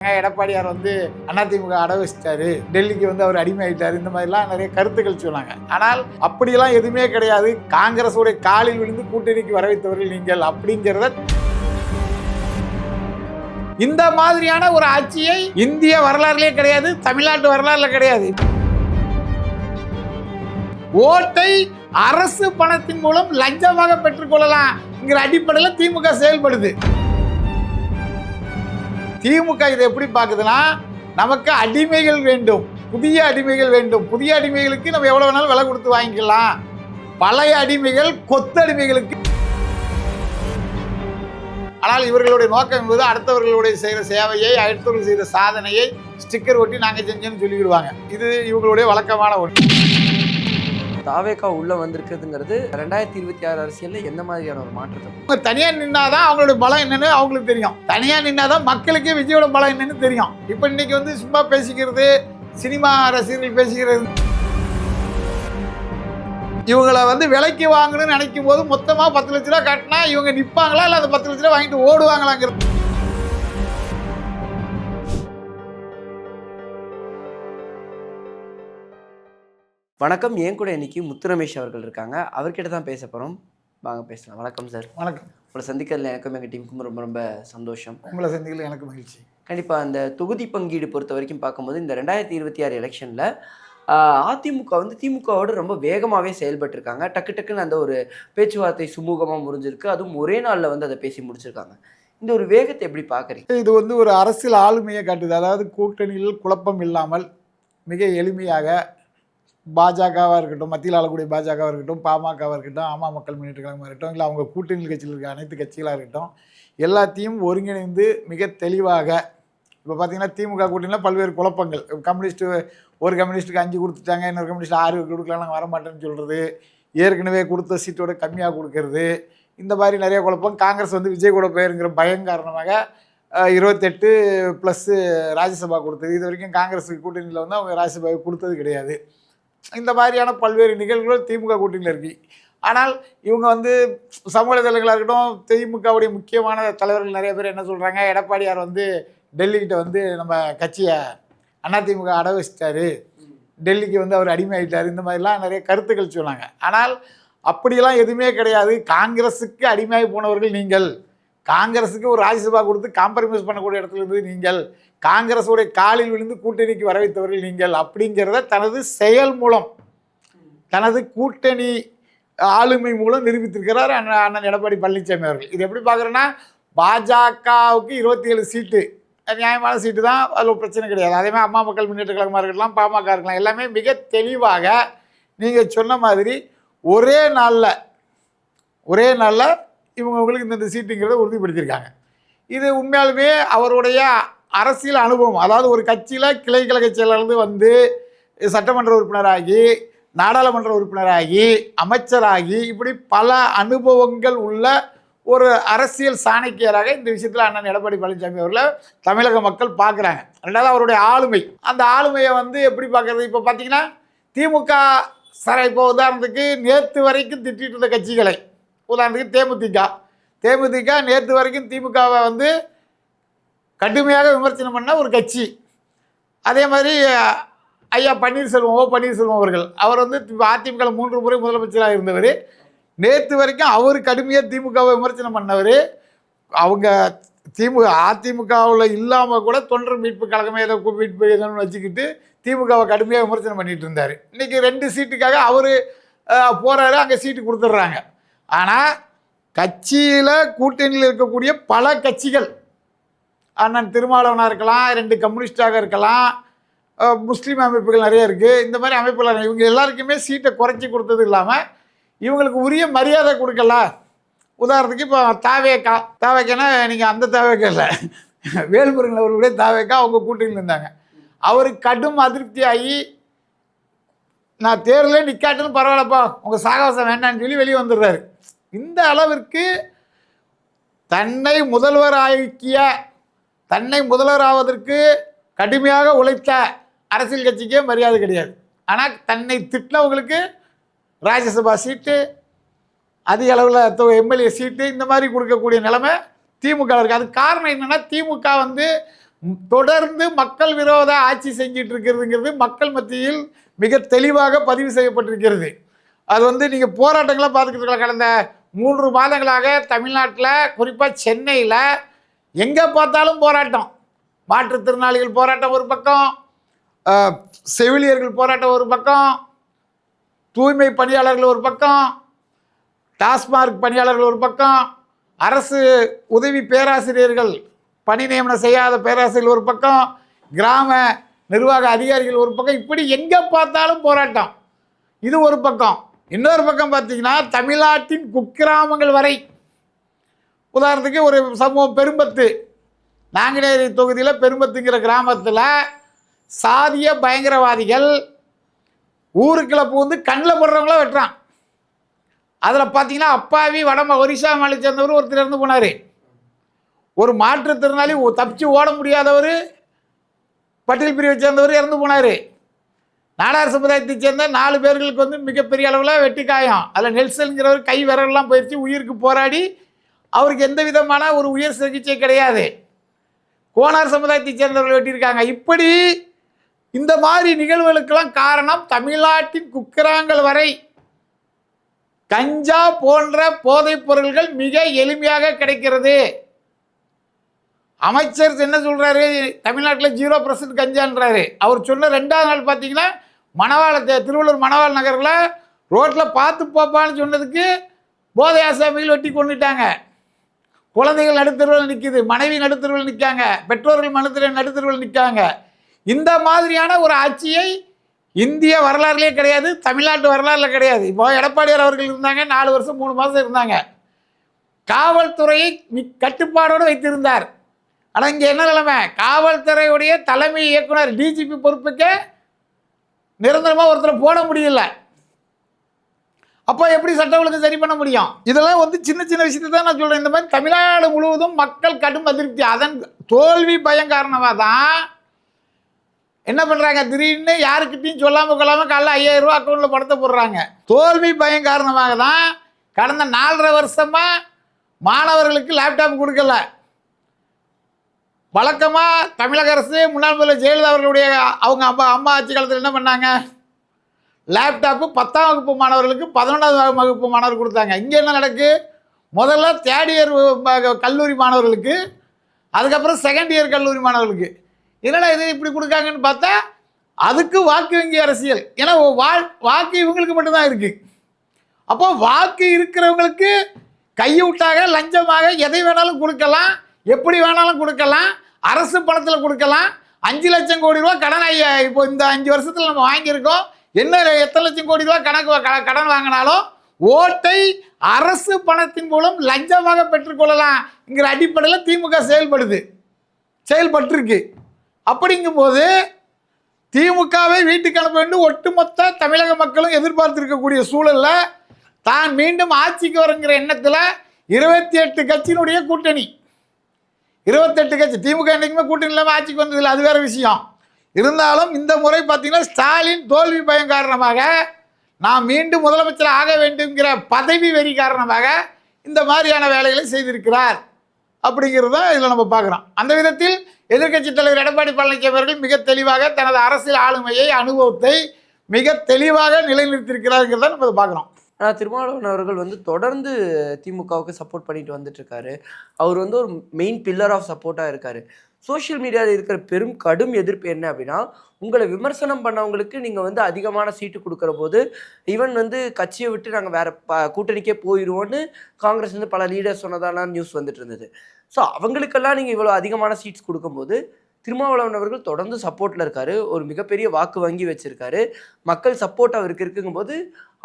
எடப்பாடியார் வந்து அதிமுக அடவச்சிட்டாரு, டெல்லிக்கு வந்து அவர் அடிமை ஆயிட்டாரு, இந்த மாதிரிலாம் நிறைய கருத்துக்கள் சொன்னாங்க. ஆனால் அப்படியெல்லாம் எதுவுமே கிடையாது. காங்கிரஸுடைய காலில் விழுந்து கூட்டணிக்கு வர வைத்தவர்கள் நீங்கள் அப்படிங்கிறத, இந்த மாதிரியான ஒரு ஆட்சியை இந்திய வரலாறுலேயே கிடையாது, தமிழ்நாட்டு வரலாறுல கிடையாது. ஓட்டை அரசு பணத்தின் மூலம் லஞ்சமாக பெற்றுக்கொள்ளலாம் என்கிற அடிப்படையில் திமுக செயல்படுது. திமுக இதை எப்படி பார்க்குதுன்னா, நமக்கு அடிமைகள் வேண்டும், புதிய அடிமைகள் வேண்டும். புதிய அடிமைகளுக்கு நம்ம எவ்வளவு வேணாலும் விலை கொடுத்து வாங்கிக்கலாம். பழைய அடிமைகள் கொத்தடிமைகளுக்கு. ஆனால் இவர்களுடைய நோக்கம் என்பது அடுத்தவர்களுடைய செய்கிற சேவையை, அடுத்தவர்கள் செய்த சாதனையை ஸ்டிக்கர் ஒட்டி நாங்கள் செஞ்சோன்னு சொல்லிவிடுவாங்க. இது இவங்களுடைய வழக்கமான ஒன்று. தாவேகா உள்ள வந்திருக்குதுங்கிறது 2026 அரசியல்ல எந்த மாதிரியான ஒரு மாற்றத்தை? தனியா நின்னாதான் அவங்களுடைய பலம் என்னன்னு அவங்களுக்கு தெரியும். தனியா நின்னாதான் மக்களுக்கே விஜயோட பலம் என்னன்னு தெரியும். இப்ப இன்னைக்கு வந்து சும்மா பேசிக்கிறது, சினிமா ரசிகர்கள் பேசிக்கிறது. இவங்களை வந்து விலைக்கு வாங்கணும்னு நினைக்கும் போது மொத்தமா 10 லட்ச ரூபா காட்டினா இவங்க நிற்பாங்களா, இல்ல அந்த 10 லட்ச ரூபா வாங்கிட்டு ஓடுவாங்களாங்கிறது. வணக்கம். என் கூட இன்னைக்கு முத்துரமேஷ் அவர்கள் இருக்காங்க. அவர்கிட்ட தான் பேச போகிறோம். வாங்க பேசலாம். வணக்கம் சார். வணக்கம். உங்களை சந்திக்கிறதுல எனக்கும் எங்கள் டீமுக்கும் ரொம்ப ரொம்ப சந்தோஷம். உங்களை சந்திக்கிறதுல எனக்கு மகிழ்ச்சி. கண்டிப்பாக அந்த தொகுதி பங்கீடு பொறுத்த வரைக்கும் பார்க்கும்போது இந்த 2026 எலெக்ஷனில் அதிமுக வந்து திமுகவோடு ரொம்ப வேகமாகவே செயல்பட்டுருக்காங்க. டக்கு டக்குன்னு அந்த ஒரு பேச்சுவார்த்தை சுமூகமாக முடிஞ்சிருக்கு. அதுவும் ஒரே நாளில் வந்து அதை பேசி முடிச்சிருக்காங்க. இந்த ஒரு வேகத்தை எப்படி பார்க்குறீங்க? இது வந்து ஒரு அரசியல் ஆளுமையை காட்டுது. அதாவது கூட்டணியில் குழப்பம் இல்லாமல் மிக எளிமையாக பாஜகவாக இருக்கட்டும், மத்தியில் ஆளக்கூடிய பாஜகவாக இருக்கட்டும், பாமகவாக இருக்கட்டும், மக்கள் முன்னேற்ற கழகமாக இருக்கட்டும், இல்லை அவங்க கூட்டணி கட்சியில் இருக்க அனைத்து கட்சிகளாக இருக்கட்டும், எல்லாத்தையும் ஒருங்கிணைந்து மிக தெளிவாக. இப்போ பார்த்தீங்கன்னா திமுக கூட்டணியில் பல்வேறு குழப்பங்கள். கம்யூனிஸ்ட்டு ஒரு கம்யூனிஸ்ட்டுக்கு 5 கொடுத்துட்டாங்க, இன்னொரு கம்யூனிஸ்ட் 6 கொடுக்கலாம், நாங்கள் வரமாட்டேன்னு சொல்கிறது, ஏற்கனவே கொடுத்த சீட்டோட கம்மியாக கொடுக்கறது, இந்த மாதிரி நிறைய குழப்பம். காங்கிரஸ் வந்து விஜய் கூட போயிருங்கிற பயம் காரணமாக 28 ப்ளஸ் ராஜ்யசபா கொடுத்தது. இது வரைக்கும் காங்கிரஸுக்கு கூட்டணியில் வந்து அவங்க ராஜ்யசபா கொடுத்தது கிடையாது. இந்த மாதிரியான பல்வேறு நிகழ்வுகள் திமுக கூட்டணியில் இருக்கு. ஆனால் இவங்க வந்து சமூக வலைதளங்களாக இருக்கட்டும், திமுகவுடைய முக்கியமான தலைவர்கள் நிறைய பேர் என்ன சொல்கிறாங்க, எடப்பாடியார் வந்து டெல்லிக்கிட்ட வந்து நம்ம கட்சியை அதிமுக அடவச்சிட்டாரு, டெல்லிக்கு வந்து அவர் அடிமை ஆகிட்டார், இந்த மாதிரிலாம் நிறைய கருத்துக்கள் சொன்னாங்க. ஆனால் அப்படியெல்லாம் எதுவுமே கிடையாது. காங்கிரஸுக்கு அடிமையாகி போனவர்கள் நீங்கள். காங்கிரஸுக்கு ஒரு ராஜ்யசபா கொடுத்து காம்ப்ரமைஸ் பண்ணக்கூடிய இடத்துல இருந்து நீங்கள். காங்கிரஸுடைய காலில் விழுந்து கூட்டணிக்கு வர வைத்தவர்கள் நீங்கள் அப்படிங்கிறத தனது செயல் மூலம், தனது கூட்டணி ஆளுமை மூலம் நிரூபித்திருக்கிறார் அண்ணன் எடப்பாடி பழனிசாமி அவர்கள். இது எப்படி பார்க்குறேன்னா, பாஜகவுக்கு 27 சீட்டு நியாயமான சீட்டு தான், அதில் பிரச்சனை கிடையாது. அதேமாதிரி மக்கள் முன்னேற்ற கழகமாக இருக்கலாம், பாமக இருக்கலாம், எல்லாமே மிக தெளிவாக நீங்கள் சொன்ன மாதிரி ஒரே நாளில் இவங்களுக்கு இந்த சீட்டுங்கிறத உறுதிப்படுத்தியிருக்காங்க. இது உண்மையாலுமே அவருடைய அரசியல் அனுபவம். அதாவது ஒரு கட்சியில் கிளை கழக செயலாளர்ந்து வந்து சட்டமன்ற உறுப்பினராகி, நாடாளுமன்ற உறுப்பினராகி, அமைச்சராகி, இப்படி பல அனுபவங்கள் உள்ள ஒரு அரசியல் சாணக்கியராக இந்த விஷயத்தில் அண்ணன் எடப்பாடி பழனிசாமி அவர்களை தமிழக மக்கள் பார்க்குறாங்க. ரெண்டாவது அவருடைய ஆளுமை. அந்த ஆளுமையை வந்து எப்படி பார்க்குறது? இப்போ பார்த்தீங்கன்னா திமுக இப்போ உதாரணத்துக்கு நேற்று வரைக்கும் திட்டிட்டு இருந்த கட்சிகளை, உதாரணத்துக்கு தேமுதிக நேற்று வரைக்கும் திமுகவை வந்து கடுமையாக விமர்சனம் பண்ண ஒரு கட்சி. அதே மாதிரி ஐயா பன்னீர்செல்வம் அவர்கள், அவர் வந்து அதிமுக 3 முறை முதலமைச்சராக இருந்தவர். நேற்று வரைக்கும் அவர் கடுமையாக திமுகவை விமர்சனம் பண்ணவர். அவங்க அதிமுகவில் இல்லாமல் கூட தொண்டர் மீட்பு கழகமே ஏதோ மீட்பு எதுன்னு வச்சுக்கிட்டு திமுகவை கடுமையாக விமர்சனம் பண்ணிகிட்டு இருந்தார். இன்றைக்கி 2 சீட்டுக்காக அவர் போகிறாரு, அங்கே சீட்டு கொடுத்துட்றாங்க. ஆனால் கட்சியில் கூட்டணியில் இருக்கக்கூடிய பல கட்சிகள், அண்ணன் திருமாவளவனாக இருக்கலாம், 2 கம்யூனிஸ்டாக இருக்கலாம், முஸ்லீம் அமைப்புகள் நிறைய இருக்குது, இந்த மாதிரி அமைப்புகள் இவங்க எல்லாருக்குமே சீட்டை குறைச்சி கொடுத்தது இல்லாமல் இவங்களுக்கு உரிய மரியாதை கொடுக்கல. உதாரணத்துக்கு இப்போ தாவேக்கானா நீங்கள் அந்த தாவேக்கா இல்லை, வேல்முருகன் அவர்களுடைய தாவேக்கா அவங்க கூட்டணியில் இருந்தாங்க. அவர் கடும் அதிருப்தியாகி, நான் தேர்தலே நிற்காட்டுன்னு பரவாயில்லப்பா, உங்கள் சாகவாசம் வேண்டான்னு சொல்லி வெளியே வந்துடுறாரு. இந்த அளவிற்கு தன்னை முதல்வராவதற்கு கடுமையாக உழைத்த அரசியல் கட்சிக்கே மரியாதை கிடையாது. ஆனால் தன்னை திட்டினவங்களுக்கு ராஜ்யசபா சீட்டு, அதிக அளவில் எம்எல்ஏ சீட்டு, இந்த மாதிரி கொடுக்கக்கூடிய நிலைமை திமுக இருக்குது. அது காரணம் என்னென்னா, திமுக வந்து தொடர்ந்து மக்கள் விரோத ஆட்சி செஞ்சிட்டு இருக்கிறதுங்கிறது மக்கள் மத்தியில் மிக தெளிவாக பதிவு செய்யப்பட்டிருக்கிறது. அது வந்து நீங்கள் போராட்டங்களை பார்த்துக்கிட்டு இருக்கலாம். கடந்த 3 மாதங்களாக தமிழ்நாட்டில் குறிப்பாக சென்னையில் எங்கே பார்த்தாலும் போராட்டம். மாற்றுத்திறனாளிகள் போராட்டம் ஒரு பக்கம், செவிலியர்கள் போராட்டம் ஒரு பக்கம், தூய்மை பணியாளர்கள் ஒரு பக்கம், டாஸ்மார்க் பணியாளர்கள் ஒரு பக்கம், அரசு உதவி பேராசிரியர்கள் பணி நியமனம் செய்யாத பேராசிரியர்கள் ஒரு பக்கம், கிராம நிர்வாக அதிகாரிகள் ஒரு பக்கம், இப்படி எங்கே பார்த்தாலும் போராட்டம். இது ஒரு பக்கம். இன்னொரு பக்கம் பார்த்தீங்கன்னா தமிழ்நாட்டின் குக்கிராமங்கள் வரை, உதாரணத்துக்கு ஒரு சமூகம் பெரும்பத்து, நாங்குநேரி தொகுதியில் பெரும்பத்துங்கிற கிராமத்தில் சாதிய பயங்கரவாதிகள் ஊருக்குள்ள பூந்து கண்ணில் போடுறவங்கள வெட்டுறான். அதில் பார்த்தீங்கன்னா அப்பாவி ஒரிசா மாநில சேர்ந்தவர் ஒருத்தர் இறந்து போனார். ஒரு மாற்றுத்திறனாளி தப்பிச்சு ஓட முடியாதவர், பட்டியல் பிரிவை சேர்ந்தவர் இறந்து போனார். நாடார் சமுதாயத்தை சேர்ந்த 4 பேர்களுக்கு வந்து மிகப்பெரிய அளவில் வெட்டி காயம். அதில் நெல்சன்கிறவர் கை விரல்லாம் போயிடுச்சு, உயிருக்கு போராடி அவருக்கு எந்த விதமான ஒரு உயர் சிகிச்சை கிடையாது. கோனார் சமுதாயத்தை சேர்ந்தவர்கள் வெட்டியிருக்காங்க. இப்படி இந்த மாதிரி நிகழ்வுகளுக்கெல்லாம் காரணம் தமிழ்நாட்டின் குக்கிராங்கள் வரை கஞ்சா போன்ற போதைப் பொருள்கள் மிக எளிமையாக கிடைக்கிறது. அமைச்சர் என்ன சொல்றாரு, தமிழ்நாட்டில் 0% கஞ்சான்றாரு. அவர் சொன்ன 2வது நாள் பார்த்தீங்கன்னா திருவள்ளூர் மணவாள நகரில் ரோட்டில் பார்த்து போப்பான்னு சொன்னதுக்கு போதை ஆசாமிகள் வெட்டி கொண்டுட்டாங்க. குழந்தைகள் நடுத்தருவில் நிற்குது, மனைவி நடுத்தருவில் நிற்காங்க, பெற்றோர்கள் நடுத்தருவில் நிற்காங்க. இந்த மாதிரியான ஒரு ஆட்சியை இந்திய வரலாறுலேயே கிடையாது, தமிழ்நாட்டு வரலாறுல கிடையாது. இப்போ எடப்பாடியார் அவர்கள் இருந்தாங்க, 4 வருஷம் 3 மாதம் இருந்தாங்க. காவல்துறையை கட்டுப்பாடோடு வைத்திருந்தார். ஆனால் இங்கே என்ன நிலைமை, காவல்துறையுடைய தலைமை இயக்குனர் டிஜிபி பொறுப்புக்கு நிரந்தரமாக ஒருத்தரை போட முடியல. அப்போ எப்படி சட்ட ஒழுங்கு சரி பண்ண முடியும்? இதெல்லாம் வந்து சின்ன சின்ன விஷயத்தை தான் நான் சொல்கிறேன். இந்த மாதிரி தமிழ்நாடு முழுவதும் மக்கள் கடும் அதிருப்தி. அதன் தோல்வி பயம் காரணமாக தான் என்ன பண்ணுறாங்க, திடீர்னு யாருக்கிட்டையும் சொல்லாமல் கொள்ளாமல் காலைல 5000 ரூபா அக்கௌண்ட்டில் பணத்தை போடுறாங்க. தோல்வி பயம் காரணமாக தான் கடந்த 4.5 வருஷமாக மாணவர்களுக்கு லேப்டாப் கொடுக்கல. வழக்கமாக தமிழக அரசு முன்னாள் முதல்வர் ஜெயலலிதா அவர்களுடைய அவங்க அம்மா ஆட்சி காலத்தில் என்ன பண்ணாங்க, லேப்டாப்பு 10ஆம் வகுப்பு மாணவர்களுக்கு 11ஆம் வகுப்பு மாணவர் கொடுத்தாங்க. இங்கே என்ன நடக்கு, முதல்ல 3rd இயர் கல்லூரி மாணவர்களுக்கு, அதுக்கப்புறம் 2nd இயர் கல்லூரி மாணவர்களுக்கு. என்னடா இது இப்படி கொடுக்காங்கன்னு பார்த்தா அதுக்கு வாக்கு வங்கி அரசியல். ஏன்னா வாக்கு இவங்களுக்கு மட்டும்தான் இருக்குது. அப்போ வாக்கு இருக்கிறவங்களுக்கு கையூட்டாக லஞ்சமாக எதை வேணாலும் கொடுக்கலாம், எப்படி வேணாலும் கொடுக்கலாம், அரசு பணத்தில் கொடுக்கலாம். 5 லட்சம் கோடி ரூபா கடன் இப்போ இந்த 5 வருஷத்தில் நம்ம வாங்கியிருக்கோம். என்ன எத்தனை லட்சம் கோடி ரூபா கடன் வாங்கினாலும் ஓட்டை அரசு பணத்தின் மூலம் லஞ்சமாக பெற்றுக்கொள்ளலாம்ங்கிற அடிப்படையில் திமுக செயல்பட்டுருக்கு. அப்படிங்கும்போது திமுகவை வீட்டுக்கு அனுப்ப வேண்டும் ஒட்டுமொத்த தமிழக மக்களும் எதிர்பார்த்திருக்கக்கூடிய சூழலில் தான் மீண்டும் ஆட்சிக்கு வருங்கிற எண்ணத்தில் 28 கட்சியினுடைய கூட்டணி, 28 கட்சி, திமுக என்றைக்குமே கூட்டணி இல்லாமல் ஆட்சிக்கு வந்ததில்லை, அது வேற விஷயம். இருந்தாலும் இந்த முறை பார்த்தீங்கன்னா ஸ்டாலின் தோல்வி பயம் காரணமாக, நான் மீண்டும் முதலமைச்சர் ஆக வேண்டும்ங்கிற பதவி வெறி காரணமாக இந்த மாதிரியான வேலைகளை செய்திருக்கிறார் அப்படிங்கிறது தான் இதில் நம்ம பார்க்குறோம். அந்த விதத்தில் எதிர்க்கட்சித் தலைவர் எடப்பாடி பழனிசாமி அவர்கள் மிக தெளிவாக தனது அரசியல் ஆளுமையை, அனுபவத்தை மிக தெளிவாக நிலைநிறுத்தியிருக்கிறார்ங்கிறத நம்ம பார்க்குறோம். ஆனால் திருமாவளவன் அவர்கள் வந்து தொடர்ந்து திமுகவுக்கு சப்போர்ட் பண்ணிட்டு வந்துட்டு இருக்காரு. அவர் வந்து ஒரு மெயின் பில்லர் ஆஃப் சப்போர்ட்டாக இருக்காரு. சோஷியல் மீடியாவில் இருக்கிற கடும் எதிர்ப்பு என்ன அப்படின்னா, உங்களை விமர்சனம் பண்ணவங்களுக்கு நீங்கள் வந்து அதிகமான சீட்டு கொடுக்குற போது ஈவன் வந்து கட்சியை விட்டு நாங்கள் வேறு கூட்டணிக்கே போயிடுவோன்னு காங்கிரஸ் வந்து பல லீடர்ஸ் சொன்னதான நியூஸ் வந்துட்டு இருந்தது. ஸோ அவங்களுக்கெல்லாம் நீங்கள் இவ்வளோ அதிகமான சீட்ஸ் கொடுக்கும்போது திருமாவளவன் அவர்கள் தொடர்ந்து சப்போர்ட்டில் இருக்காரு, ஒரு மிகப்பெரிய வாக்கு வங்கி வச்சிருக்காரு, மக்கள் சப்போர்ட் அவருக்கு இருக்குங்கும்போது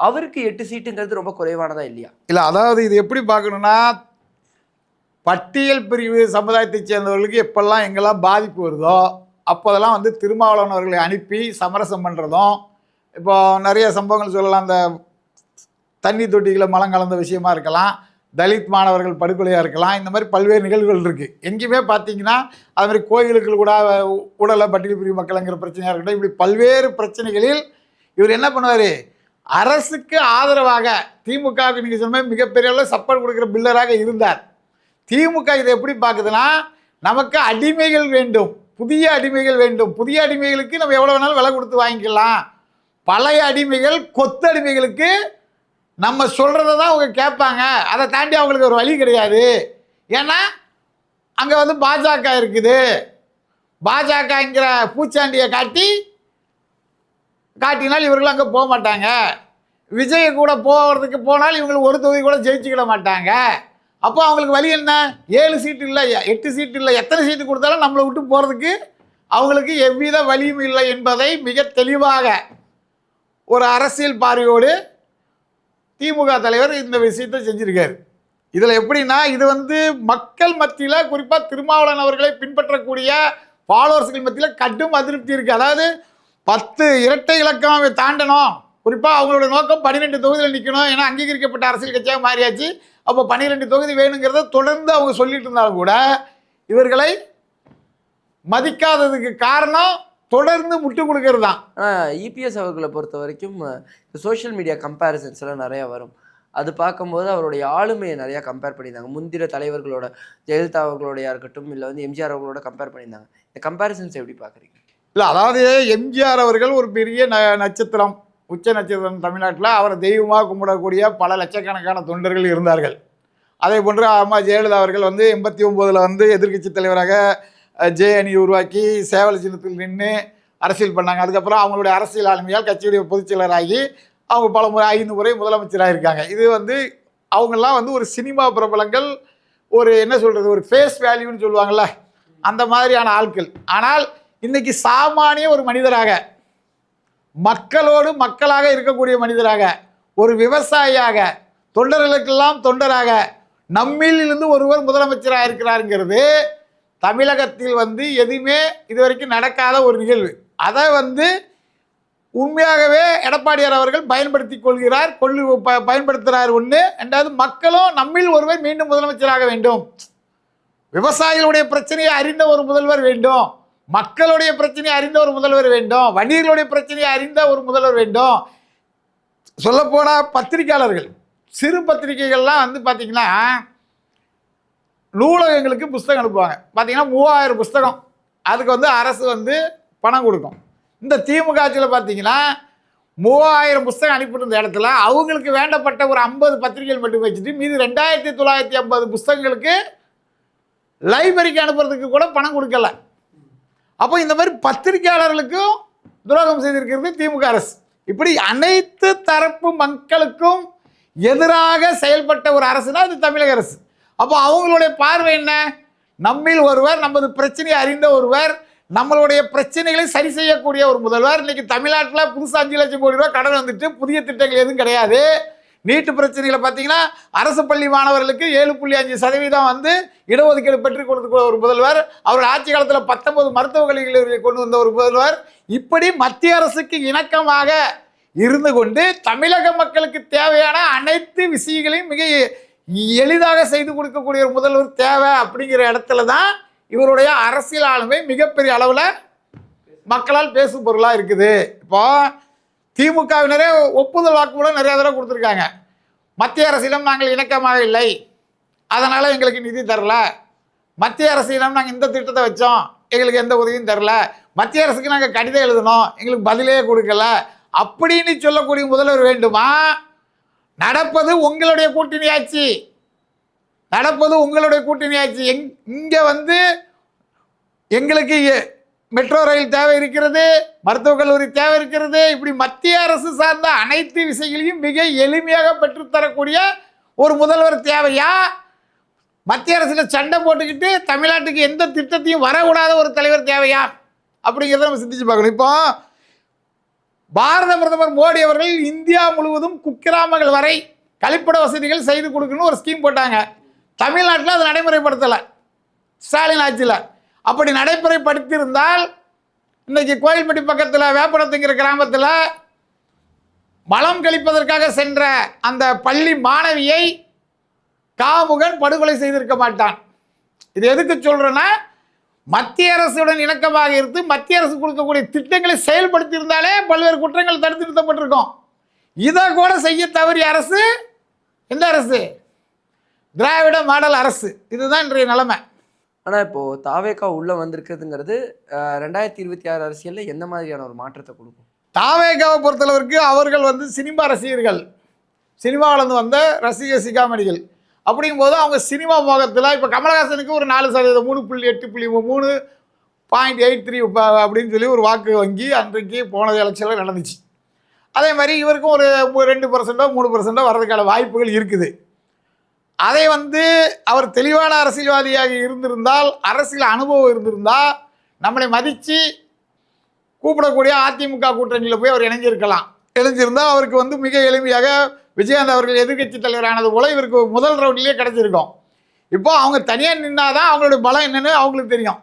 அவருக்கு 8 சீட்டுங்கிறது ரொம்ப குறைவானதா இல்லையா? இல்லை, அதாவது இது எப்படி பார்க்கணுன்னா, பட்டியல் பிரிவு சமுதாயத்தை சேர்ந்தவர்களுக்கு எப்பெல்லாம் எங்கெல்லாம் பாதிப்பு வருதோ அப்போதெல்லாம் வந்து திருமாவளவன் அவர்களை அனுப்பி சமரசம் பண்ணுறதும், இப்போ நிறைய சம்பவங்கள் சொல்லலாம். அந்த தண்ணி தொட்டிகளை மலம் கலந்த விஷயமா இருக்கலாம், தலித் மாணவர்கள் படுகொலையாக இருக்கலாம், இந்த மாதிரி பல்வேறு நிகழ்வுகள் இருக்குது. எங்கேயுமே பார்த்தீங்கன்னா அது மாதிரி கோயிலுக்கு கூட உடலை பட்டியல் பிரிவு மக்களுங்கிற பிரச்சனையாக இருக்கட்டும், இப்படி பல்வேறு பிரச்சனைகளில் இவர் என்ன பண்ணுவார், அரசுக்கு ஆதரவாக திமுகவுக்கு நீங்கள் சொன்ன மிகப்பெரிய அளவில் சப்போர்ட் கொடுக்குற பில்லராக இருந்தார். திமுக இதை எப்படி பார்க்குதுன்னா, நமக்கு அடிமைகள் வேண்டும், புதிய அடிமைகள் வேண்டும். புதிய அடிமைகளுக்கு நம்ம எவ்வளோ வேணாலும் விலை கொடுத்து வாங்கிக்கலாம். பழைய அடிமைகள் கொத்து அடிமைகளுக்கு நம்ம சொல்கிறத தான் அவங்க கேட்பாங்க. அதை தாண்டி அவங்களுக்கு ஒரு வழி கிடையாது. ஏன்னா அங்கே வந்து பாஜக இருக்குது. பாஜகங்கிற பூச்சாண்டியை காட்டினால் இவர்கள் அங்கே போக மாட்டாங்க. விஜய் கூட போகிறதுக்கு போனால் இவங்களுக்கு ஒரு தொகுதி கூட ஜெயிச்சுக்கிட மாட்டாங்க. அப்போ அவங்களுக்கு வழி என்ன? 7 சீட்டு இல்லை, 8 சீட்டு இல்லை, எத்தனை சீட்டு கொடுத்தாலும் நம்மளை விட்டு போகிறதுக்கு அவங்களுக்கு எவ்வித வழியும் இல்லை என்பதை மிக தெளிவாக ஒரு அரசியல் பார்வையோடு திமுக தலைவர் இந்த விஷயத்தை செஞ்சிருக்காரு. இதில் எப்படின்னா, இது வந்து மக்கள் மத்தியில் குறிப்பாக திருமாவளவன் அவர்களை பின்பற்றக்கூடிய ஃபாலோவர்ஸ்கள் மத்தியில் கடும் அதிருப்தி இருக்குது. அதாவது 10 இரட்டை இலக்கம் தாண்டணும், குறிப்பாக அவங்களோட நோக்கம் 12 தொகுதியில் நிற்கணும். ஏன்னா அங்கீகரிக்கப்பட்ட அரசியல் கட்சியாக மாறியாச்சு. அப்போ 12 தொகுதி வேணுங்கிறத தொடர்ந்து அவங்க சொல்லிட்டு இருந்தாலும் கூட இவர்களை மதிக்காததுக்கு காரணம் தொடர்ந்து முட்டு கொடுக்கறது தான். ஆனால் இபிஎஸ் அவர்களை பொறுத்த வரைக்கும் சோஷியல் மீடியா கம்பேரிசன்ஸ் எல்லாம் நிறையா வரும். அது பார்க்கும்போது அவருடைய ஆளுமையை நிறையா கம்பேர் பண்ணியிருந்தாங்க. முந்திர தலைவர்களோட, ஜெயலலிதா அவர்களோடையா இருக்கட்டும், இல்லை வந்து எம்ஜிஆர் அவர்களோட கம்பேர் பண்ணியிருந்தாங்க. இந்த கம்பேரிசன்ஸ் எப்படி பார்க்குறீங்க? இல்லை, அதாவது எம்ஜிஆர் அவர்கள் ஒரு பெரிய நட்சத்திரம், உச்ச நட்சத்திரம் தமிழ்நாட்டில். அவரை தெய்வமாக கும்பிடக்கூடிய பல லட்சக்கணக்கான தொண்டர்கள் இருந்தார்கள். அதே போன்று அம்மா ஜெயலலிதா அவர்கள் வந்து 89 வந்து எதிர்க்கட்சி தலைவராக ஜே அணி உருவாக்கி சேவல் சின்னத்தில் நின்று அரசியல் பண்ணாங்க. அதுக்கப்புறம் அவங்களுடைய அரசியல் ஆளுமையால் கட்சியுடைய பொதுச்செயலராகி அவங்க பல முறை 5 முறை முதலமைச்சராக இருக்காங்க. இது வந்து அவங்கெல்லாம் வந்து ஒரு சினிமா பிரபலங்கள், ஒரு என்ன சொல்கிறது, ஒரு ஃபேஸ் வேல்யூன்னு சொல்லுவாங்கள்ல, அந்த மாதிரியான ஆட்கள். ஆனால் இன்றைக்கி சாமானிய ஒரு மனிதராக, மக்களோடு மக்களாக இருக்கக்கூடிய மனிதராக, ஒரு விவசாயியாக, தொண்டர்களுக்கெல்லாம் தொண்டராக நம்மில் இருந்து ஒருவர் முதலமைச்சராக இருக்கிறாருங்கிறது தமிழகத்தில் வந்து எதுவுமே இதுவரைக்கும் நடக்காத ஒரு நிகழ்வு. அதை வந்து உண்மையாகவே எடப்பாடியார் அவர்கள் பயன்படுத்தி கொள்கிறார், பயன்படுத்துகிறார். ஒன்று. ரெண்டாவது, மக்களும் நம்மில் ஒருவர் மீண்டும் முதலமைச்சராக வேண்டும். விவசாயிகளுடைய பிரச்சனையை அறிந்த ஒரு முதல்வர் வேண்டும், மக்களுடைய பிரச்சனையை அறிந்த ஒரு முதல்வர் வேண்டும், வணிகர்களுடைய பிரச்சனையை அறிந்த ஒரு முதல்வர் வேண்டும். சொல்லப்போனால் பத்திரிகையாளர்கள், சிறு பத்திரிகைகள்லாம் வந்து பார்த்திங்கன்னா நூலகங்களுக்கு புஸ்தகம் அனுப்புவாங்க. பார்த்திங்கன்னா 3000 புஸ்தகம், அதுக்கு வந்து அரசு வந்து பணம் கொடுக்கும். இந்த திமுக ஆட்சியில் பார்த்திங்கன்னா 3000 புஸ்தகம் அனுப்பிட்டு இருந்த இடத்துல அவங்களுக்கு வேண்டப்பட்ட ஒரு 50 பத்திரிகைகள் மட்டும் வச்சுட்டு மீது 2950 புஸ்தகங்களுக்கு லைப்ரரிக்கு அனுப்புறதுக்கு கூட பணம் கொடுக்கல. அப்போ இந்த மாதிரி பத்திரிகையாளர்களுக்கும் துரோகம் செய்திருக்கிறது திமுக அரசு. இப்படி அனைத்து தரப்பு மக்களுக்கும் எதிராக செயல்பட்ட ஒரு அரசுனா அது தமிழக அரசு. அப்போ அவங்களுடைய பார்வை என்ன? நம்மில் ஒருவர், நமது பிரச்சனையை அறிந்த ஒருவர், நம்மளுடைய பிரச்சனைகளை சரி செய்யக்கூடிய ஒரு முதல்வர். இன்னைக்கு தமிழ்நாட்டில் புதுசாக 5 லட்சம் கோடி ரூபாய் கடன் வந்துட்டு புதிய திட்டங்கள் எதுவும் கிடையாது. நீட்டு பிரச்சனைகளை பார்த்தீங்கன்னா அரசு பள்ளி மாணவர்களுக்கு 7.5% வந்து இடஒதுக்கீடு பெற்றுக் கொடுத்த ஒரு முதல்வர். அவர் ஆட்சி காலத்தில் 19 மருத்துவக் கல்லூரிகளை கொண்டு வந்த ஒரு முதல்வர். இப்படி மத்திய அரசுக்கு இணக்கமாக இருந்து கொண்டு தமிழக மக்களுக்கு தேவையான அனைத்து விஷயங்களையும் மிக எளிதாக செய்து கொடுக்கக்கூடிய ஒரு முதல்வர் தேவை. அப்படிங்கிற இடத்துல தான் இவருடைய அரசியல் ஆளுமை மிகப்பெரிய அளவில் மக்களால் பேசும் பொருளாக இருக்குது. இப்போ திமுகவினரே ஒப்புதல் வாக்குமூலம் நிறையா தடவை கொடுத்துருக்காங்க. மத்திய அரசிடம் நாங்கள் இணக்கமாக இல்லை, அதனால் எங்களுக்கு நிதி தரல. மத்திய அரசிடம் நாங்கள் இந்த திட்டத்தை வச்சோம், எங்களுக்கு எந்த உதவியும் தரல. மத்திய அரசுக்கு நாங்கள் கடிதம் எழுதணும், எங்களுக்கு பதிலே கொடுக்கல அப்படின்னு சொல்லக்கூடிய முதல்வர் வேண்டுமா? நடப்பது உங்களுடைய கூட்டணி ஆட்சி, நடப்பது உங்களுடைய கூட்டணி ஆட்சி. இங்கே வந்து எங்களுக்கு மெட்ரோ ரயில் தேவை இருக்கிறது, மருத்துவக் கல்லூரி தேவை இருக்கிறது. இப்படி மத்திய அரசு சார்ந்த அனைத்து விஷயங்களையும் மிக எளிமையாக பெற்றுத்தரக்கூடிய ஒரு முதல்வர் தேவையா? மத்திய அரசில் சண்டை போட்டுக்கிட்டு தமிழ்நாட்டுக்கு எந்த திட்டத்தையும் வரக்கூடாத ஒரு தலைவர் தேவையா? அப்படிங்கிறத நம்ம சிந்திச்சு பார்க்கணும். இப்போ பாரத பிரதமர் மோடி அவர்கள் இந்தியா முழுவதும் குக்கிராமங்கள் வரை கழிப்பிட வசதிகள் செய்து கொடுக்கணும்னு ஒரு ஸ்கீம் போட்டாங்க. தமிழ்நாட்டில் அதை நடைமுறைப்படுத்தலை ஸ்டாலின் ஆட்சியில். அப்படி நடைமுறைப்படுத்தியிருந்தால் இன்னைக்கு கோயில்பட்டி பக்கத்தில் வேப்பனத்துங்கிற கிராமத்தில் மலம் கழிப்பதற்காக சென்ற அந்த பள்ளி மாணவியை காமுகன் படுகொலை செய்திருக்க மாட்டான். இது எதுக்கு சொல்கிறேன்னா, மத்திய அரசுடன் இணக்கமாக இருந்து மத்திய அரசு கொடுக்கக்கூடிய திட்டங்களை செயல்படுத்தி இருந்தாலே பல்வேறு குற்றங்கள் தடுத்து நிறுத்தப்பட்டிருக்கும். இதை கூட செய்ய தவறிய அரசு எந்த அரசு? திராவிட மாடல் அரசு. இதுதான் இன்றைய நிலைமை. ஆனால் இப்போது தாவேகா உள்ளே வந்திருக்குதுங்கிறது 2026 அரசியலில் எந்த மாதிரியான ஒரு மாற்றத்தை கொடுக்கும்? தாவேகாவை பொறுத்தளவிற்கு அவர்கள் வந்து சினிமா ரசிகர்கள், சினிமாவிலேருந்து வந்த ரசிக சிகாமணிகள். அப்படிங்கும்போது அவங்க சினிமா மோகத்தில் இப்போ கமலஹாசனுக்கு ஒரு 4%, 3.83 அப்படின்னு சொல்லி ஒரு வாக்கு வங்கி அன்றைக்கு போன எலெக்ஷனில் நடந்துச்சு. அதே மாதிரி இவருக்கும் ஒரு 2%, 3% வர்றதுக்கான வாய்ப்புகள் இருக்குது. அதை வந்து அவர் தெளிவான அரசியல்வாதியாக இருந்திருந்தால், அரசியல் அனுபவம் இருந்திருந்தால், நம்மளை மதித்து கூப்பிடக்கூடிய அதிமுக கூட்டணியில் போய் அவர் இணைஞ்சிருந்தால் அவருக்கு வந்து மிக எளிமையாக விஜயகாந்த் அவர்கள் எதிர்க்கட்சி தலைவரானது போல இவருக்கு முதல் ரவுண்ட்லேயே கிடைச்சிருக்கும். இப்போ அவங்க தனியாக நின்னாதான் அவங்களுடைய பலம் என்னன்னு அவங்களுக்கு தெரியும்.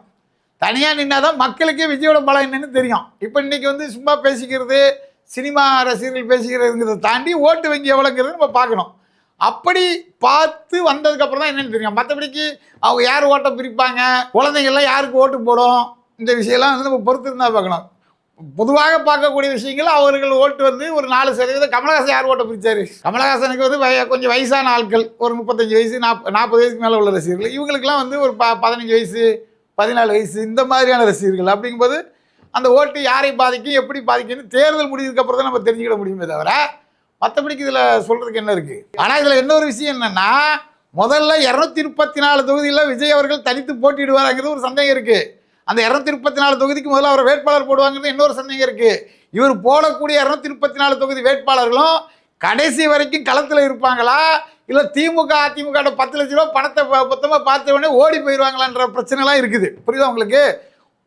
தனியாக நின்னாதான் மக்களுக்கே விஜயோட பலம் என்னன்னு தெரியும். இப்போ இன்றைக்கி வந்து சும்மா பேசிக்கிறது, சினிமா ரசிகர்கள் பேசிக்கிறதுங்கிறத தாண்டி ஓட்டு வங்கி எவ்வளோங்கிறது நம்ம பார்க்கணும். அப்படி பார்த்து வந்ததுக்கப்புறம் தான் என்னென்னு தெரியும். மற்றபடிக்கு அவங்க யார் ஓட்டை பிரிப்பாங்க, குழந்தைங்கள்லாம் யாருக்கு ஓட்டு போடும், இந்த விஷயம்லாம் வந்து நம்ம பொறுத்து இருந்தால் பார்க்கணும். பொதுவாக பார்க்கக்கூடிய விஷயங்கள் அவர்கள் ஓட்டு வந்து ஒரு 4%. கமலஹாசன் யார் ஓட்டை பிரித்தார்? கமலஹாசனுக்கு வந்து கொஞ்சம் வயசான ஆட்கள், ஒரு 35 வயசு 40 வயசுக்கு மேலே உள்ள ரசிகர்கள். இவங்களுக்கெல்லாம் வந்து ஒரு 15 வயசு 14 வயசு இந்த மாதிரியான ரசிகர்கள். அப்படிங்கும்போது அந்த ஓட்டு யாரை பாதிக்கும், எப்படி பாதிக்கும்னு தேர்தல் முடிஞ்சதுக்கப்புறம் தான் நம்ம தெரிஞ்சுக்கிட முடியுமே தவிர மற்றபடிக்கு இதில் சொல்கிறதுக்கு என்ன இருக்குது? ஆனால் இதில் இன்னொரு விஷயம் என்னென்னா, முதல்ல 234 தொகுதியில் விஜய் அவர்கள் தனித்து போட்டியிடுவாருங்கிறது ஒரு சந்தேகம் இருக்குது. அந்த 234 தொகுதிக்கு முதல்ல அவர் வேட்பாளர் போடுவாங்கிறது இன்னொரு சந்தேகம் இருக்குது. இவர் போடக்கூடிய 234 தொகுதி வேட்பாளர்களும் கடைசி வரைக்கும் களத்தில் இருப்பாங்களா, இல்லை திமுக அதிமுக 10 லட்ச ரூபா பணத்தை மொத்தமாக பார்த்த உடனே ஓடி போயிடுவாங்களான்ற பிரச்சனைலாம் இருக்குது. புரியுதா உங்களுக்கு?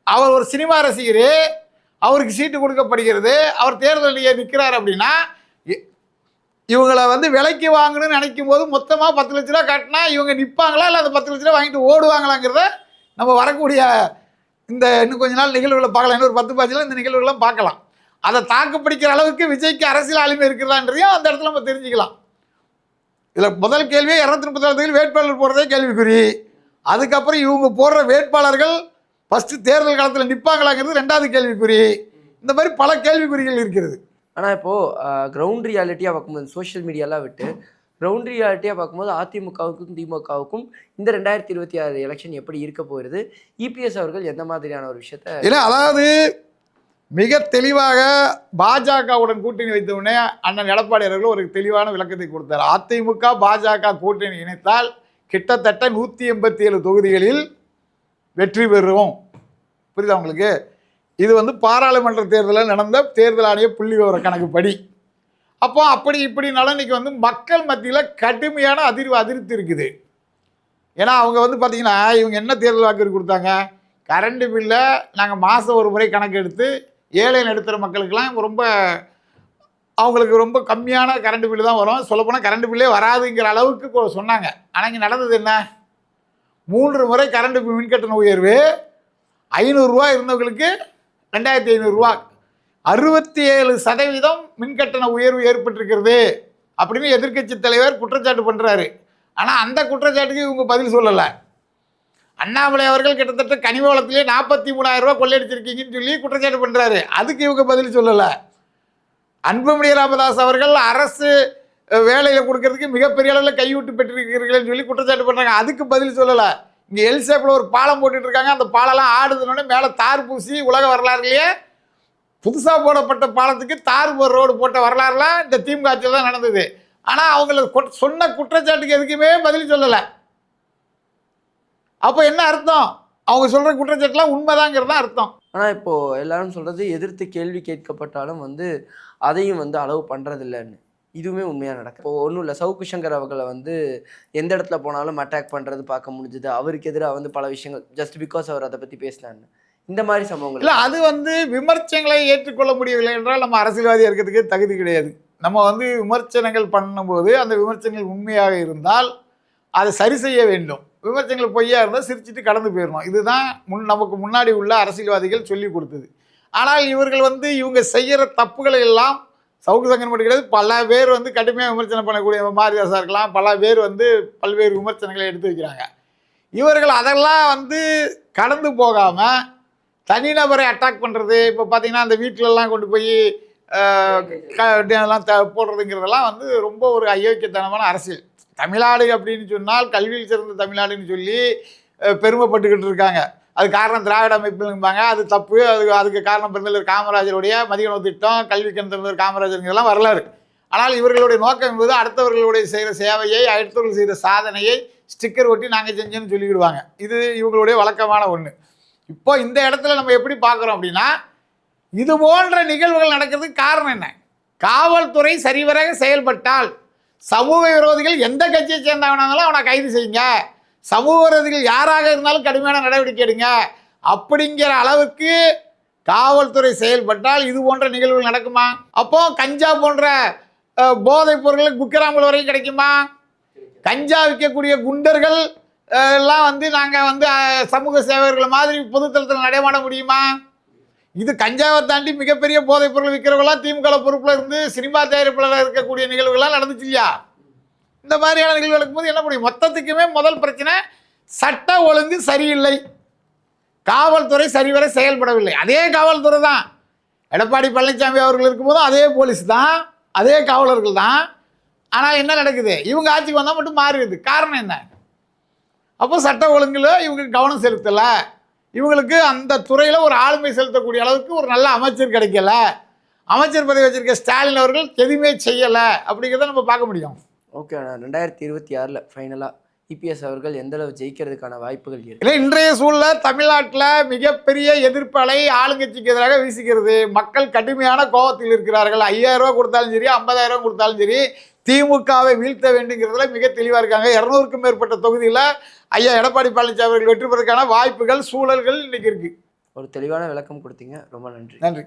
அவர் ஒரு சினிமா ரசிகர், அவருக்கு சீட்டு கொடுக்கப்படுகிறது, அவர் தேர்தலில் நிற்கிறார் அப்படின்னா இவங்களை வந்து விலைக்கு வாங்கணும்னு நினைக்கும் போது மொத்தமாக 10 லட்ச ரூபா கட்டினா இவங்க நிற்பாங்களா, இல்லை அந்த 10 லட்ச ரூபா வாங்கிட்டு ஓடுவாங்களாங்கிறத நம்ம வரக்கூடிய இந்த இன்னும் கொஞ்ச நாள் நிகழ்வுகளை பார்க்கலாம். இன்னும் ஒரு 10-15 இந்த நிகழ்வுகள்லாம் பார்க்கலாம். அதை தாக்குப்பிடிக்கிற அளவுக்கு விஜய்க்கு அரசியல் ஆளுமை இருக்கிறதான்றதையும் அந்த இடத்துல நம்ம தெரிஞ்சுக்கலாம். இதில் முதல் கேள்வியே 234 வேட்பாளர் போடுறதே கேள்விக்குறி. அதுக்கப்புறம் இவங்க போடுற வேட்பாளர்கள் ஃபஸ்ட்டு தேர்தல் காலத்தில் நிற்பாங்களாங்கிறது 2வது கேள்விக்குறி. இந்த மாதிரி பல கேள்விக்குறிகள் இருக்கிறது. ஆனால் இப்போது கிரவுண்ட் ரியாலிட்டியாக பார்க்கும்போது, சோஷியல் மீடியாலாம் விட்டு கிரவுண்ட் ரியாலிட்டியாக பார்க்கும்போது அதிமுகவுக்கும் திமுகவுக்கும் இந்த 2026 எலெக்ஷன் எப்படி இருக்க போகிறது? இபிஎஸ் அவர்கள் எந்த மாதிரியான ஒரு விஷயத்த இல்லை, அதாவது மிக தெளிவாக பாஜகவுடன் கூட்டணி வைத்தவுடனே அண்ணன் எடப்பாடி அவர்கள் ஒரு தெளிவான விளக்கத்தை கொடுத்தார். அதிமுக பாஜக கூட்டணி இணைத்தால் கிட்டத்தட்ட 187 தொகுதிகளில் வெற்றி பெறுவோம். புரியுதா உங்களுக்கு? இது வந்து பாராளுமன்ற தேர்தலில் நடந்த தேர்தல் ஆணைய புள்ளி விவர கணக்குப்படி. அப்போ அப்படி இப்படினாலும் இன்றைக்கி வந்து மக்கள் மத்தியில் கடுமையான அதிருப்தி இருக்குது. ஏன்னா அவங்க வந்து பார்த்திங்கன்னா இவங்க என்ன தேர்தல் வாக்குறுதி கொடுத்தாங்க? கரண்ட் பில்லை நாங்கள் மாதம் ஒரு முறை கணக்கு எடுத்து ஏழை நடுத்தர மக்களுக்கெல்லாம் அவங்களுக்கு ரொம்ப கம்மியான கரண்ட் பில்லு தான் வரும், சொல்லப்போனால் கரண்ட் பில்லே வராதுங்கிற அளவுக்கு சொன்னாங்க. ஆனால் இங்கே நடந்தது என்ன? 3 முறை கரண்ட் மின்கட்டண உயர்வு, 500 ரூபா இருந்தவங்களுக்கு 2500 ரூபா, 67% மின்கட்டண உயர்வு ஏற்பட்டிருக்கிறது அப்படின்னு எதிர்க்கட்சி தலைவர் குற்றச்சாட்டு பண்ணுறாரு. ஆனால் அந்த குற்றச்சாட்டுக்கு இவங்க பதில் சொல்லலை. அண்ணாமலை அவர்கள் கிட்டத்தட்ட கனிமவளத்திலே 43,000 ரூபா கொள்ளையடிச்சிருக்கீங்கன்னு சொல்லி குற்றச்சாட்டு பண்ணுறாரு. அதுக்கு இவங்க பதில் சொல்லலை. அன்புமணி ராமதாஸ் அவர்கள் அரசு வேலையில் கொடுக்கறதுக்கு மிகப்பெரிய அளவில் கைவிட்டு பெற்றிருக்கிறீர்கள்னு சொல்லி குற்றச்சாட்டு பண்ணுறாங்க. அதுக்கு பதில் சொல்லலை. இங்கே எல்சேப்பில் ஒரு பாலம் போட்டுட்டு இருக்காங்க, அந்த பாலம்லாம் ஆடுதுன்னொடனே மேலே தார் பூசி உலக வரலாறுலையே புதுசாக போடப்பட்ட பாலத்துக்கு தார் ரோடு போட்ட வரலாறுலாம் இந்த திமுக ஆட்சியில் தான் நடந்தது. ஆனால் அவங்களுக்கு சொன்ன குற்றச்சாட்டுக்கு எதுக்குமே பதில் சொல்லலை. அப்போ என்ன அர்த்தம்? அவங்க சொல்கிற குற்றச்சாட்டுலாம் உண்மைதாங்கிறது தான் அர்த்தம். ஆனால் இப்போது எல்லாரும் சொல்கிறது எதிர்த்து கேள்வி கேட்கப்பட்டாலும் வந்து அதையும் வந்து அளவு பண்ணுறதில்லைன்னு. இதுவுமே உண்மையாக நடக்கும். இப்போ ஒன்றும் இல்லை, சவுக்கு சங்கர் அவர்களை வந்து எந்த இடத்துல போனாலும் அட்டாக் பண்ணுறது பார்க்க முடிஞ்சுது. அவருக்கு எதிராக வந்து பல விஷயங்கள் ஜஸ்ட் பிகாஸ் அவர் அதை பற்றி பேசினான்னு இந்த மாதிரி சம்பவங்கள் இல்லை. அது வந்து விமர்சனங்களை ஏற்றுக்கொள்ள முடியவில்லை என்றால் நம்ம அரசியல்வாதியாக இருக்கிறதுக்கு தகுதி கிடையாது. நம்ம வந்து விமர்சனங்கள் பண்ணும்போது அந்த விமர்சனங்கள் உண்மையாக இருந்தால் அதை சரி செய்ய வேண்டும். விமர்சனங்கள் பொய்யா இருந்தால் சிரிச்சுட்டு கடந்து போயிடணும். இதுதான் நமக்கு முன்னாடி உள்ள அரசியல்வாதிகள் சொல்லி கொடுத்தது. ஆனால் இவர்கள் வந்து இவங்க செய்கிற தப்புகளை எல்லாம் சவுக்கு சங்கர் மட்டும் கிடையாது, பல பேர் வந்து கடுமையாக விமர்சனம் பண்ணக்கூடிய மாரிதாஸாக இருக்கலாம், பல பேர் வந்து பல்வேறு விமர்சனங்களை எடுத்து வைக்கிறாங்க. இவர்கள் அதெல்லாம் வந்து கடந்து போகாமல் தனிநபரை அட்டாக் பண்ணுறது, இப்போ பார்த்தீங்கன்னா அந்த வீட்டிலலாம் கொண்டு போய் எல்லாம் போடுறதுங்கிறதெல்லாம் வந்து ரொம்ப ஒரு அயோக்கியத்தனமான அரசியல். தமிழ்நாடு அப்படின்னு சொன்னால் கல்வியில் சிறந்த தமிழ்நாடுன்னு சொல்லி பெருமைப்பட்டுக்கிட்டு இருக்காங்க. அது காரணம் திராவிட அமைப்பும்பாங்க, அது தப்பு. அதுக்கு காரணம் பெருந்தலைவர் காமராஜருடைய மதிய உணவு திட்டம், கல்வி கண் காமராஜர், இதெல்லாம் வரலாறு. ஆனால் இவர்களுடைய நோக்கம் என்பது அடுத்தவர்களுடைய செய்கிற சேவையை, அடுத்தவர்கள் செய்த சாதனையை ஸ்டிக்கர் ஒட்டி நாங்கள் செஞ்சோன்னு சொல்லிக்கிடுவாங்க. இது இவங்களுடைய வழக்கமான ஒன்று. இப்போ இந்த இடத்துல நம்ம எப்படி பார்க்குறோம் அப்படின்னா, இது போன்ற நிகழ்வுகள் நடக்கிறதுக்கு காரணம் என்ன? காவல்துறை சரிவராக செயல்பட்டால் சமூக விரோதிகள் எந்த கட்சியை சேர்ந்தவனாலும் அவனை கைது செய்யுங்க, சமூக விரோதிகள் யாராக இருந்தாலும் கடுமையான நடவடிக்கை எடுங்க அப்படிங்கிற அளவுக்கு காவல்துறை செயல்பட்டால் இது போன்ற நிகழ்வுகள் நடக்குமா? அப்போ கஞ்சா போன்ற போதைப் பொருட்கள் குக்கிராமல் வரைக்கும் கிடைக்குமா? கஞ்சா விற்கக்கூடிய குண்டர்கள் எல்லாம் வந்து நாங்கள் வந்து சமூக சேவகர்கள் மாதிரி பொதுத்தளத்தில் நடைமாட முடியுமா? இது கஞ்சாவை தாண்டி மிகப்பெரிய போதைப் பொருள் விற்கிறவங்களாம் திமுக பொறுப்பில் இருந்து சினிமா தயாரிப்பாளர் இருக்கக்கூடிய நிகழ்வுகள்லாம் நடந்துச்சு இல்லையா? இந்த மாதிரியான நிகழ்வு நடக்கும்போது என்ன முடியும்? மொத்தத்துக்குமே முதல் பிரச்சனை சட்ட ஒழுங்கு சரியில்லை, காவல்துறை சரிவர செயல்படவில்லை. அதே காவல்துறை தான் எடப்பாடி பழனிசாமி அவர்கள் இருக்கும்போதும் அதே போலீஸ் தான், அதே காவலர்கள் தான். ஆனால் என்ன நடக்குது? இவங்க ஆட்சிக்கு வந்தால் மட்டும் மாறிடுது. காரணம் என்ன? அப்போ சட்ட ஒழுங்குல இவங்க கவனம் செலுத்தலை, இவங்களுக்கு அந்த துறையில் ஒரு ஆளுமை செலுத்தக்கூடிய அளவுக்கு ஒரு நல்ல அமைச்சர் கிடைக்கல, அமைச்சர் பதவி வச்சிருக்க ஸ்டாலின் அவர்கள் எதுவுமே செய்யலை அப்படிங்கிறத நம்ம பார்க்க முடியும். ஓகே அண்ணா, 2026 ஃபைனலாக இபிஎஸ் அவர்கள் எந்தளவு ஜெயிக்கிறதுக்கான வாய்ப்புகள் இருக்கு? இல்லை, இன்றைய சூழல தமிழ்நாட்டில் மிகப்பெரிய எதிர்ப்பு அலை ஆளுங்கட்சிக்கு எதிராக வீசுகிறது. மக்கள் கடுமையான கோபத்தில் இருக்கிறார்கள். 5000 ரூபா கொடுத்தாலும் சரி, 50,000 ரூபா கொடுத்தாலும் சரி, திமுகவை வீழ்த்த வேண்டுங்கிறதுல மிக தெளிவாக இருக்காங்க. 200க்கும் மேற்பட்ட தொகுதியில் ஐயா எடப்பாடி பழனிசாமி அவர்கள் வெற்றி பெறதுக்கான வாய்ப்புகள், சூழல்கள் இன்னைக்கு இருக்கு. ஒரு தெளிவான விளக்கம் கொடுத்தீங்க, ரொம்ப நன்றி. நன்றி.